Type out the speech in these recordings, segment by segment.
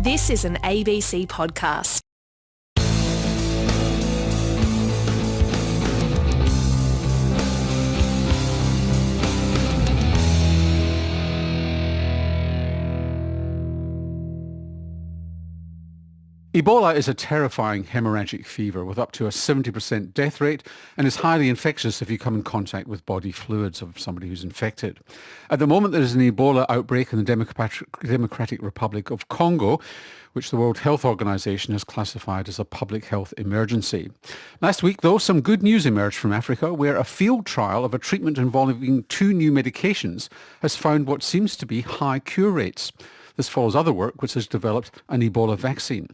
This is an ABC podcast. Ebola is a terrifying hemorrhagic fever with up to a 70% death rate and is highly infectious if you come in contact with body fluids of somebody who's infected. At the moment, there is an Ebola outbreak in the Democratic Republic of Congo, which the World Health Organization has classified as a public health emergency. Last week, though, some good news emerged from Africa, where a field trial of a treatment involving two new medications has found what seems to be high cure rates. This follows other work which has developed an Ebola vaccine.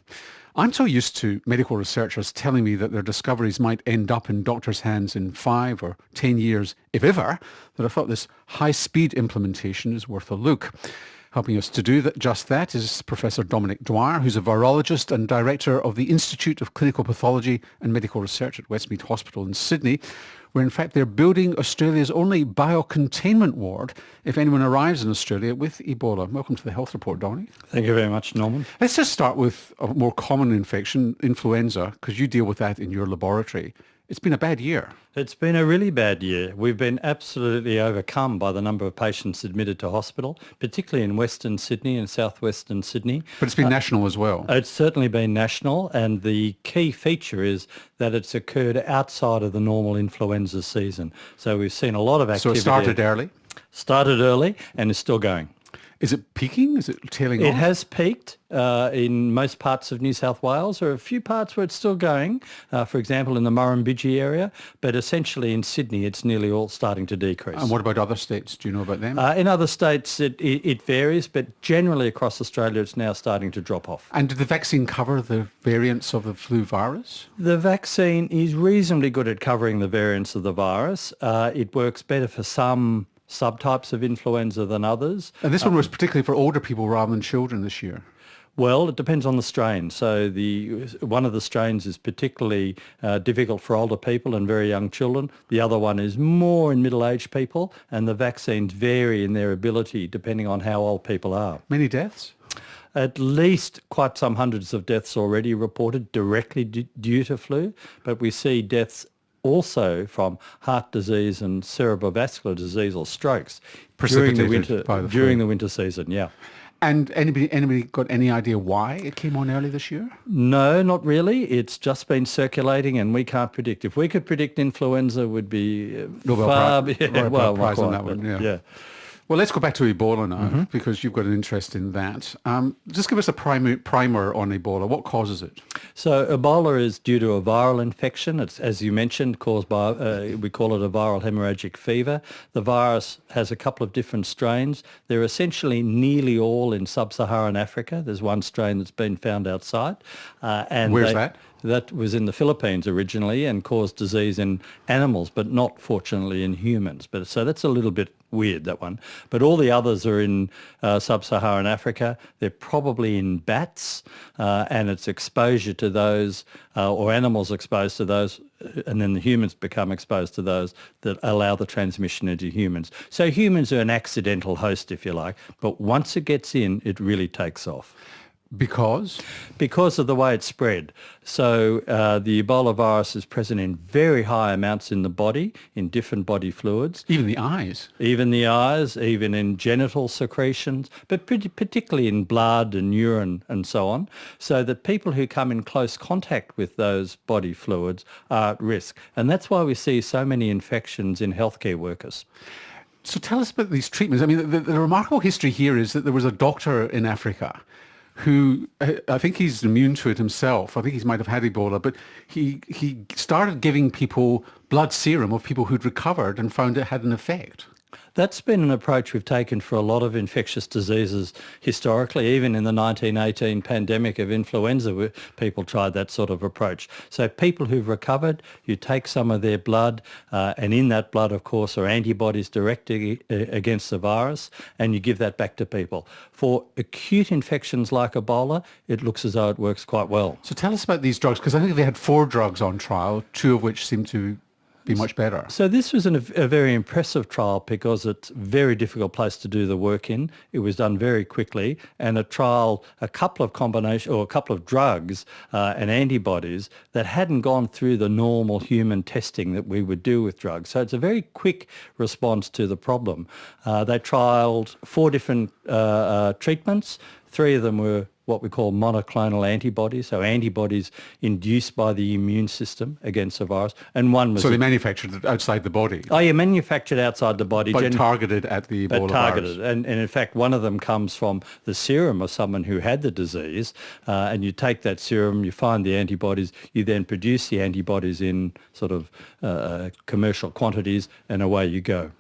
I'm so used to medical researchers telling me that their discoveries might end up in doctors' hands in 5 or 10 years, if ever, that I thought this high-speed implementation is worth a look. Helping us to do just that is Professor Dominic Dwyer, who's a virologist and director of the Institute of Clinical Pathology and Medical Research at Westmead Hospital in Sydney, where in fact they're building Australia's only biocontainment ward if anyone arrives in Australia with Ebola. Welcome to the Health Report, Dominic. Thank you very much, Norman. Let's just start with a more common infection, influenza, because you deal with that in your laboratory. It's been a bad year. It's been a really bad year. We've been absolutely overcome by the number of patients admitted to hospital, particularly in Western Sydney and southwestern Sydney. But it's been national as well. It's certainly been national, and the key feature is that it's occurred outside of the normal influenza season. So we've seen a lot of activity. So it started early? Started early and is still going. Is it peaking? Is it tailing off? It has peaked in most parts of New South Wales. There are a few parts where it's still going, for example, in the Murrumbidgee area, but essentially in Sydney it's nearly all starting to decrease. And what about other states? Do you know about them? In other states it varies, but generally across Australia it's now starting to drop off. And did the vaccine cover the variants of the flu virus? The vaccine is reasonably good at covering the variants of the virus. It works better for some subtypes of influenza than others. And this one was particularly for older people rather than children this year. Well, it depends on the strain. So one of the strains is particularly difficult for older people and very young children. The other one is more in middle-aged people, and the vaccines vary in their ability depending on how old people are. Many deaths? At least quite some hundreds of deaths already reported directly due to flu, but we see deaths also from heart disease and cerebrovascular disease or strokes during the winter season. Yeah. And anybody got any idea why it came on early this year? No, not really. It's just been circulating, and we can't predict. If we could predict influenza, would be Nobel Prize on that one. Yeah. Well, let's go back to Ebola now, because you've got an interest in that. Just give us a primer on Ebola. What causes it? So Ebola is due to a viral infection. It's, as you mentioned, caused by, we call it a viral hemorrhagic fever. The virus has a couple of different strains. They're essentially nearly all in sub-Saharan Africa. There's one strain that's been found outside. Where's that? That was in the Philippines originally and caused disease in animals, but not fortunately in humans. So that's a little bit weird, that one. But all the others are in sub-Saharan Africa. They're probably in bats, and it's exposure to those, or animals exposed to those, and then the humans become exposed to those that allow the transmission into humans. So humans are an accidental host, if you like, but once it gets in, it really takes off. Because? Because of the way it's spread. So the Ebola virus is present in very high amounts in the body, in different body fluids. Even the eyes? Even the eyes, even in genital secretions, but particularly in blood and urine and so on, so that people who come in close contact with those body fluids are at risk. And that's why we see so many infections in healthcare workers. So tell us about these treatments. I mean, the remarkable history here is that there was a doctor in Africa who, I think he's immune to it himself. I think he might have had Ebola, but he started giving people blood serum of people who'd recovered and found it had an effect. That's been an approach we've taken for a lot of infectious diseases historically. Even in the 1918 pandemic of influenza, people tried that sort of approach. So people who've recovered, you take some of their blood, and in that blood, of course, are antibodies directly against the virus, and you give that back to people. For acute infections like Ebola, it looks as though it works quite well. So tell us about these drugs, because I think they had 4 drugs on trial, 2 of which seem to be much better. So this was a very impressive trial because it's a very difficult place to do the work in. It was done very quickly, and a couple of drugs and antibodies that hadn't gone through the normal human testing that we would do with drugs. So it's a very quick response to the problem. They trialled 4 different treatments. 3 of them were what we call monoclonal antibodies, so antibodies induced by the immune system against the virus, and one was... So they manufactured it outside the body? Oh, yeah, manufactured outside the body. But targeted at the Ebola virus? And in fact, one of them comes from the serum of someone who had the disease, and you take that serum, you find the antibodies, you then produce the antibodies in sort of commercial quantities, and away you go.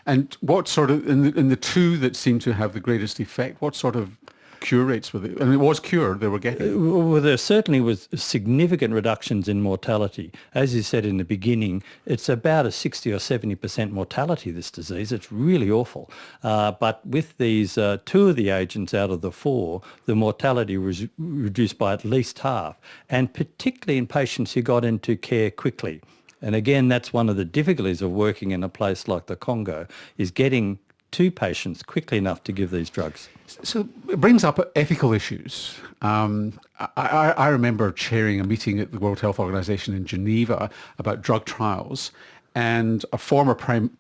And what sort of, in the 2 that seem to have the greatest effect, what sort of cure rates were they? I mean, it was cure they were getting. Well, there certainly was significant reductions in mortality. As you said in the beginning, it's about a 60 or 70% mortality, this disease. It's really awful. But with these 2 of the agents out of the 4, the mortality was reduced by at least half, and particularly in patients who got into care quickly. And again, that's one of the difficulties of working in a place like the Congo, is getting to patients quickly enough to give these drugs. So it brings up ethical issues. I remember chairing a meeting at the World Health Organization in Geneva about drug trials, and a former Prime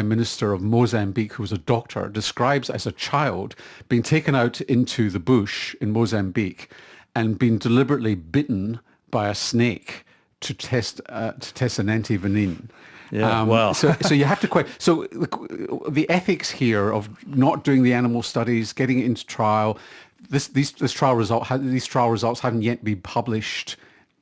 Minister of Mozambique, who was a doctor, describes as a child being taken out into the bush in Mozambique and being deliberately bitten by a snake to test an antivenin. Yeah, wow. So you have to quite. So the ethics here of not doing the animal studies, getting it into trial, these trial results haven't yet been published,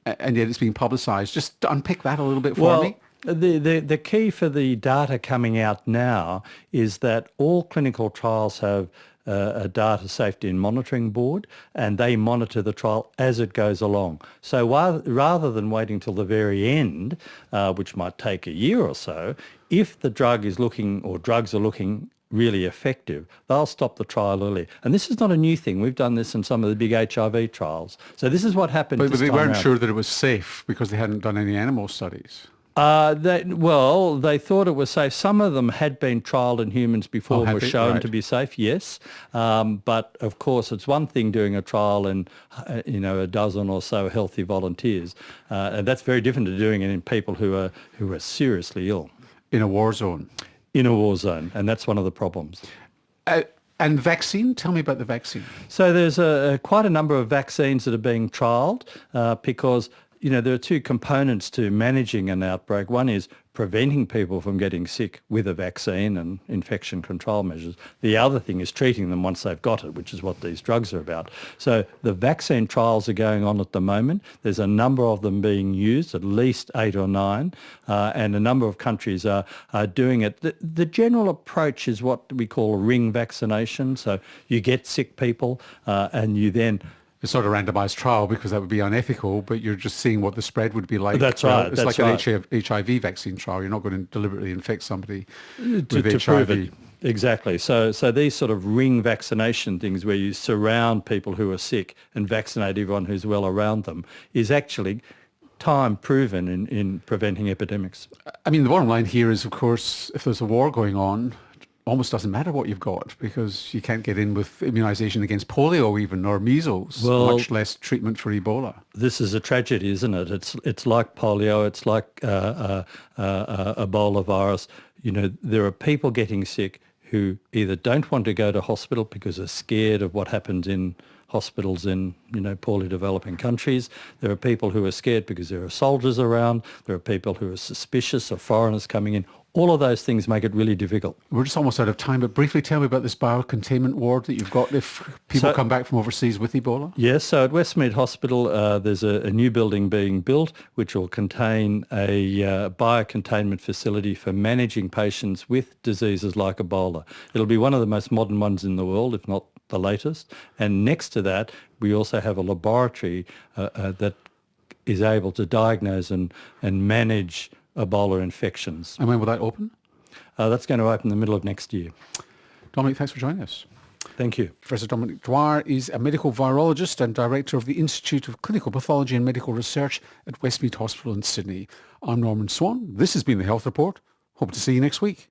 and yet it's being publicised. Just unpick that a little bit for me. The key for the data coming out now is that all clinical trials have a data safety and monitoring board, and they monitor the trial as it goes along. So rather than waiting till the very end, which might take a year or so, if the drug is looking, or drugs are looking really effective, they'll stop the trial early. And this is not a new thing. We've done this in some of the big HIV trials. So this is what happened. But they weren't sure that it was safe because they hadn't done any animal studies. They thought it was safe. Some of them had been trialled in humans before, were shown to be safe, yes. But of course, it's one thing doing a trial in, a dozen or so healthy volunteers. And that's very different to doing it in people who are seriously ill. In a war zone. In a war zone, and that's one of the problems. And vaccine? Tell me about the vaccine. So there's quite a number of vaccines that are being trialled because there are 2 components to managing an outbreak. One is preventing people from getting sick with a vaccine and infection control measures. The other thing is treating them once they've got it, which is what these drugs are about. So the vaccine trials are going on at the moment. There's a number of them being used, at least 8 or 9, and a number of countries are doing it. The general approach is what we call ring vaccination. So you get sick people and you then... It's not a randomised trial because that would be unethical, but you're just seeing what the spread would be like. That's right. It's like an HIV vaccine trial. You're not going to deliberately infect somebody with to HIV. Prove it. Exactly. So these sort of ring vaccination things where you surround people who are sick and vaccinate everyone who's well around them is actually time proven in preventing epidemics. I mean, the bottom line here is, of course, if there's a war going on, almost doesn't matter what you've got because you can't get in with immunisation against polio even or measles, much less treatment for Ebola. This is a tragedy, isn't it? It's like polio, it's like Ebola virus. There are people getting sick who either don't want to go to hospital because they're scared of what happens in hospitals in, poorly developing countries. There are people who are scared because there are soldiers around. There are people who are suspicious of foreigners coming in. All of those things make it really difficult. We're just almost out of time, but briefly tell me about this biocontainment ward that you've got if people come back from overseas with Ebola. Yes, so at Westmead Hospital there's a new building being built which will contain a biocontainment facility for managing patients with diseases like Ebola. It'll be one of the most modern ones in the world, if not the latest. And next to that, we also have a laboratory that is able to diagnose and manage Ebola infections. And when will that open? That's going to open in the middle of next year. Dominic, thanks for joining us. Thank you. Professor Dominic Dwyer is a medical virologist and director of the Institute of Clinical Pathology and Medical Research at Westmead Hospital in Sydney. I'm Norman Swan. This has been the Health Report. Hope to see you next week.